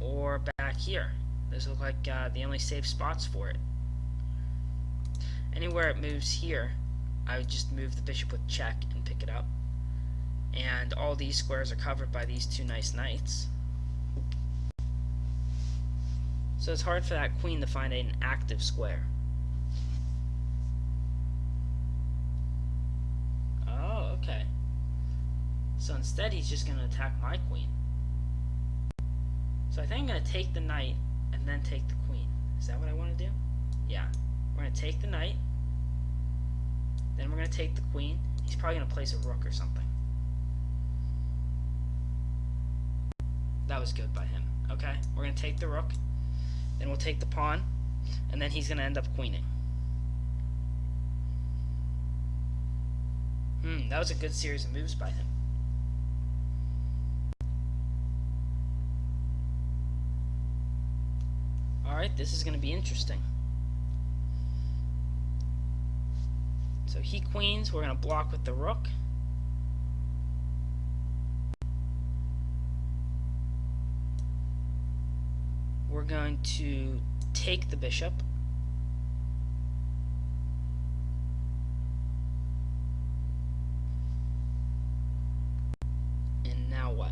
Or back here. Those look like the only safe spots for it. Anywhere it moves here, I would just move the bishop with check and pick it up. And all these squares are covered by these 2 nice knights. So it's hard for that queen to find an active square. Oh, okay. So instead he's just going to attack my queen. So I think I'm going to take the knight and then take the queen. Is that what I want to do? Yeah. We're going to take the knight. Then we're going to take the queen. He's probably going to place a rook or something. That was good by him. Okay, we're going to take the rook. Then we'll take the pawn, and then he's going to end up queening. That was a good series of moves by him. Alright, this is going to be interesting. So he queens, we're going to block with the rook. We're going to take the bishop. And now what?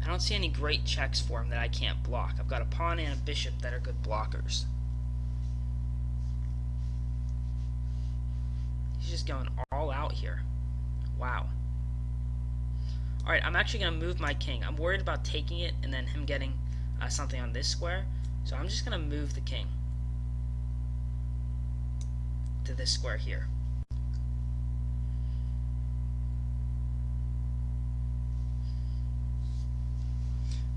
I don't see any great checks for him that I can't block. I've got a pawn and a bishop that are good blockers. just going all out here. Wow. Alright, I'm actually going to move my king. I'm worried about taking it and then him getting something on this square. So I'm just going to move the king to this square here.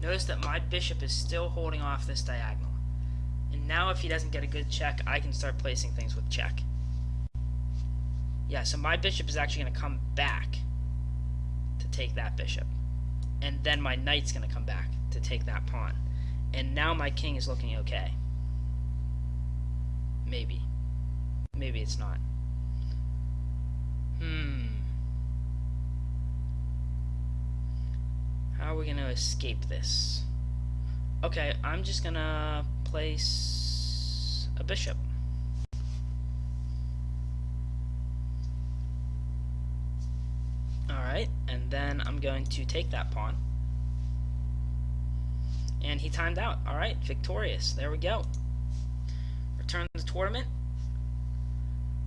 Notice that my bishop is still holding off this diagonal. And now if he doesn't get a good check, I can start placing things with check. Yeah, so my bishop is actually going to come back to take that bishop. And then my knight's going to come back to take that pawn. And now my king is looking okay. Maybe. Maybe it's not. How are we going to escape this? Okay, I'm just going to place a bishop. Alright, and then I'm going to take that pawn. And he timed out. Alright, victorious. There we go. Return to the tournament.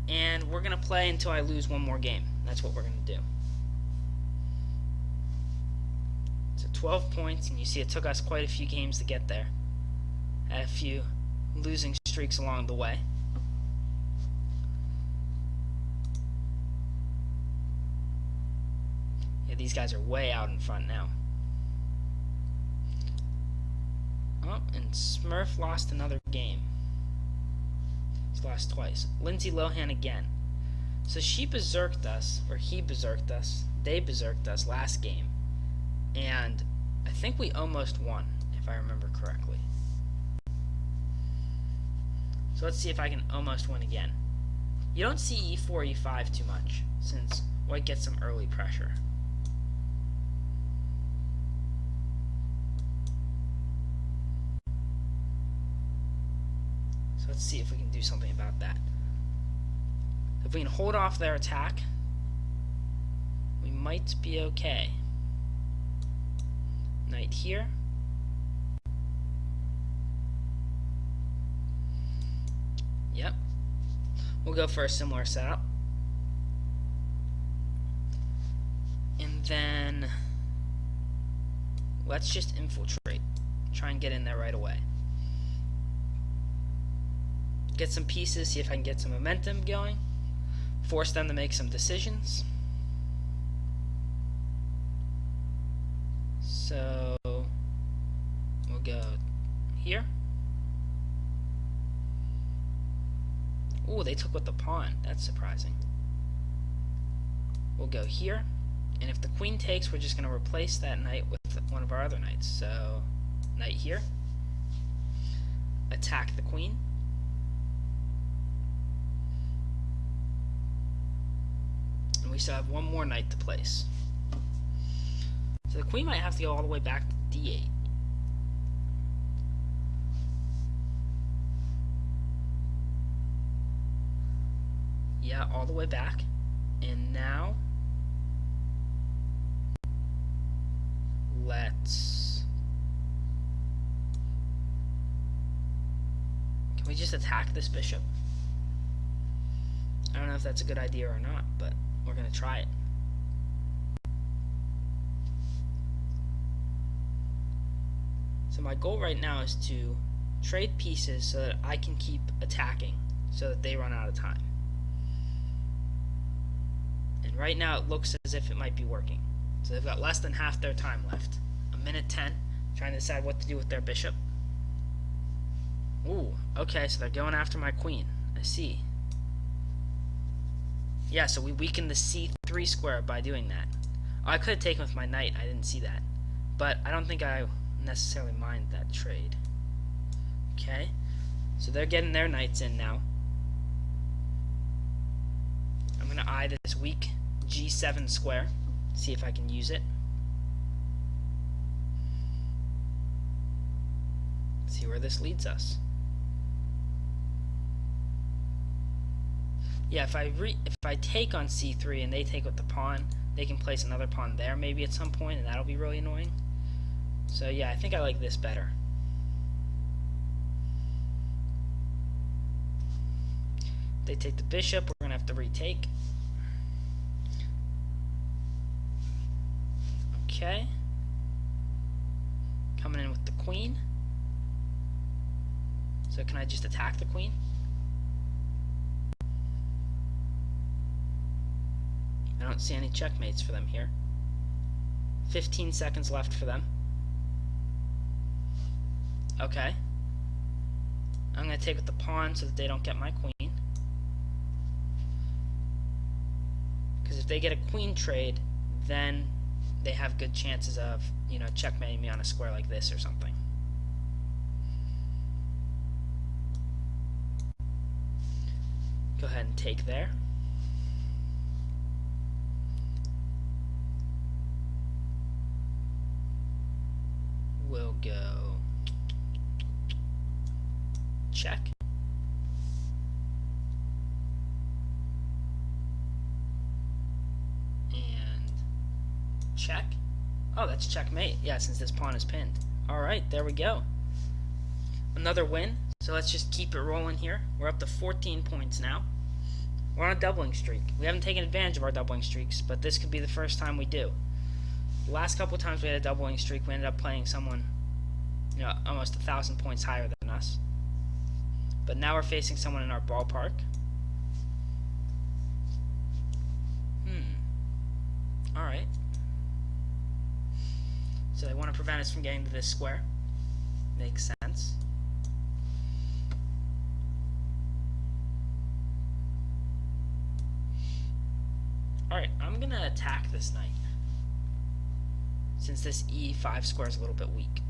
And we're going to play until I lose one more game. That's what we're going to do. So 12 points, and you see it took us quite a few games to get there. Had a few losing streaks along the way. Yeah, these guys are way out in front now. Oh, and Smurf lost another game. He's lost twice. Lindsay Lohan again. So she berserked us, or he berserked us, they berserked us last game. And I think we almost won, if I remember correctly. So let's see if I can almost win again. You don't see e4, e5 too much, since white gets some early pressure. So let's see if we can do something about that. If we can hold off their attack, we might be okay. Knight here. Yep. We'll go for a similar setup. And then let's just infiltrate. Try and get in there right away. Get some pieces, see if I can get some momentum going. Force them to make some decisions. So we'll go here. Ooh, they took with the pawn. That's surprising. We'll go here. And if the queen takes, we're just going to replace that knight with one of our other knights. So, knight here. Attack the queen. And we still have one more knight to place. So the queen might have to go all the way back to d8. Yeah, all the way back. And now let's... Can we just attack this bishop? I don't know if that's a good idea or not, but we're going to try it. So my goal right now is to trade pieces so that I can keep attacking, so that they run out of time. And right now it looks as if it might be working. So they've got less than half their time left. A minute 10, trying to decide what to do with their bishop. Ooh, okay, so they're going after my queen. I see. Yeah, so we weakened the c3 square by doing that. Oh, I could have taken with my knight, I didn't see that. But I don't think I necessarily mind that trade. Okay, so they're getting their knights in now. I'm going to eye this weak g7 square, see if I can use it. See where this leads us. Yeah, if I take on c3 and they take with the pawn, they can place another pawn there maybe at some point, and that'll be really annoying. So yeah, I think I like this better. They take the bishop, we're going to have to retake. Okay. Coming in with the queen. So can I just attack the queen? I don't see any checkmates for them here. 15 seconds left for them. Okay. I'm going to take with the pawn so that they don't get my queen. Because if they get a queen trade, then they have good chances of, you know, checkmating me on a square like this or something. Go ahead and take there. We'll go check. And check. Oh, that's checkmate. Yeah, since this pawn is pinned. Alright, there we go. Another win. So let's just keep it rolling here. We're up to 14 points now. We're on a doubling streak. We haven't taken advantage of our doubling streaks, but this could be the first time we do. The last couple times we had a doubling streak, we ended up playing someone, you know, almost 1,000 points higher than us. But now we're facing someone in our ballpark. Alright. So they want to prevent us from getting to this square. Makes sense. Alright, I'm going to attack this knight, since this e5 square is a little bit weak.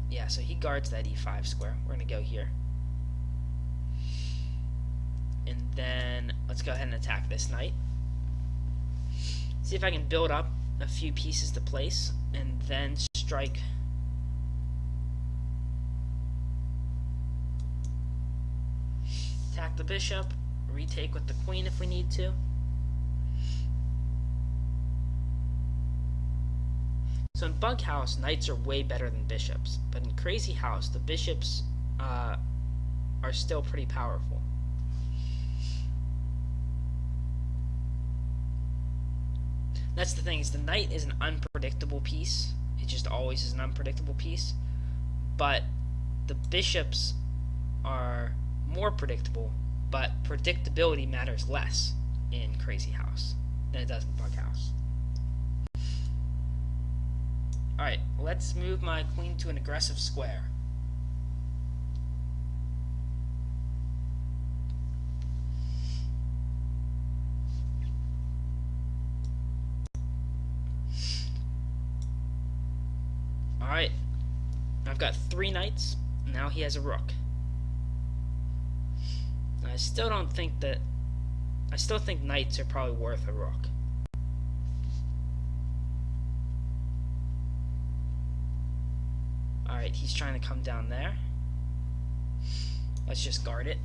Yeah, so he guards that e5 square. We're going to go here. And then let's go ahead and attack this knight. See if I can build up a few pieces to place, and then strike. Attack the bishop, retake with the queen if we need to. So in Bug House, knights are way better than bishops, but in Crazy House, the bishops are still pretty powerful. That's the thing, is the knight is an unpredictable piece. It just always is an unpredictable piece. But the bishops are more predictable, but predictability matters less in Crazy House than it does in Bug House. Alright, let's move my queen to an aggressive square. Alright, I've got 3 knights, now he has a rook. I still think knights are probably worth a rook. Alright, he's trying to come down there. Let's just guard it.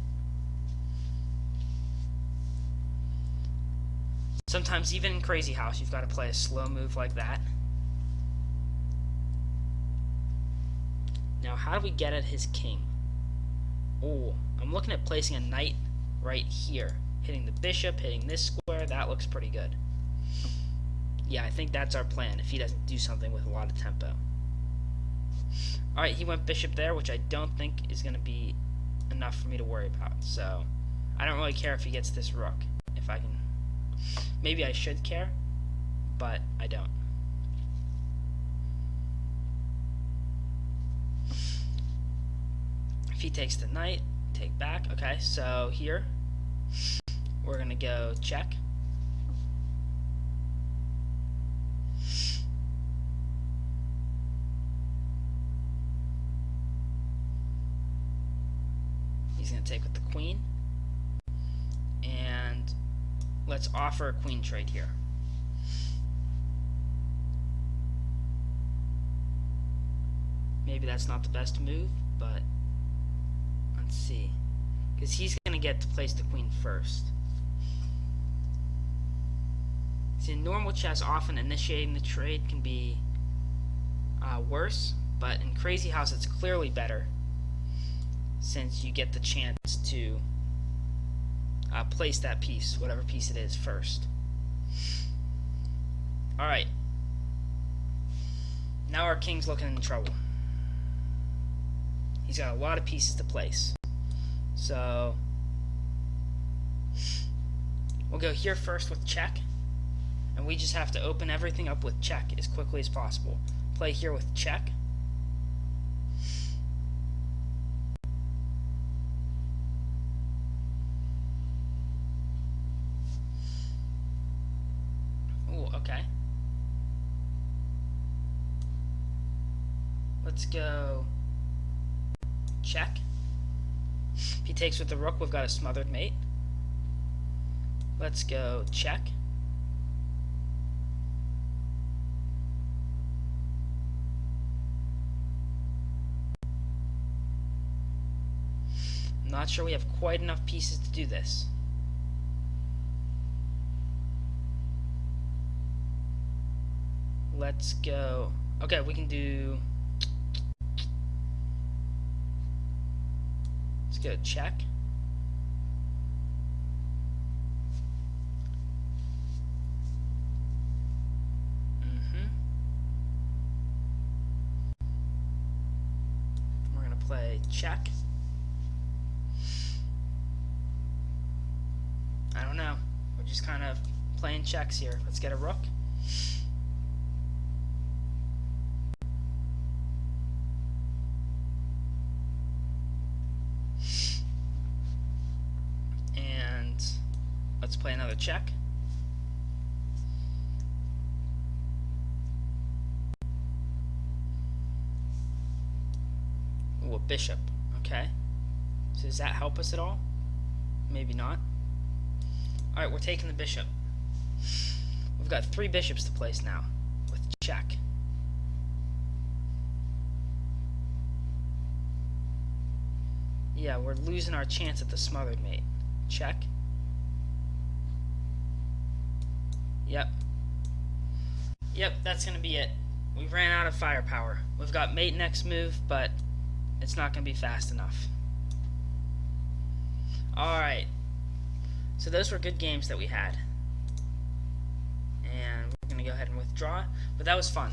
Sometimes even in Crazy House, you've got to play a slow move like that. Now, how do we get at his king? Oh, I'm looking at placing a knight right here. Hitting the bishop, hitting this square, that looks pretty good. Yeah, I think that's our plan, if he doesn't do something with a lot of tempo. Alright, he went bishop there, which I don't think is going to be enough for me to worry about. So, I don't really care if he gets this rook. If I can... Maybe I should care, but I don't. If he takes the knight, take back. Okay, so here, we're going to go check. He's going to take with the queen. And let's offer a queen trade here. Maybe that's not the best move, but let's see. Because he's going to get to place the queen first. See, in normal chess, often initiating the trade can be worse, but in Crazy House it's clearly better, since you get the chance to place that piece, whatever piece it is, first. Alright. Now our king's looking in trouble. He's got a lot of pieces to place. So we'll go here first with check. And we just have to open everything up with check as quickly as possible. Play here with check. Ooh, okay. Let's go check. If he takes with the rook, we've got a smothered mate. Let's go check. I'm not sure we have quite enough pieces to do this. Let's go. Okay, we can do. Let's go check. We're gonna play check. I don't know. We're just kind of playing checks here. Let's get a rook. And let's play another check. Ooh, a bishop. Okay. So does that help us at all? Maybe not. Alright, we're taking the bishop. We've got 3 bishops to place now with check. Yeah, we're losing our chance at the smothered mate. Check. Yep. Yep, that's going to be it. We ran out of firepower. We've got mate next move, but it's not going to be fast enough. Alright. So those were good games that we had. And we're going to go ahead and withdraw. But that was fun.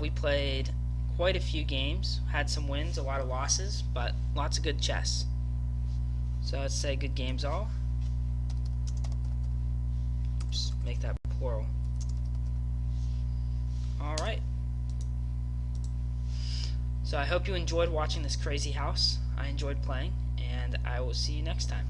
We played quite a few games. Had some wins, a lot of losses, but lots of good chess. So let's say good games all. Oops, make that plural. Alright. So I hope you enjoyed watching this crazy house. I enjoyed playing, and I will see you next time.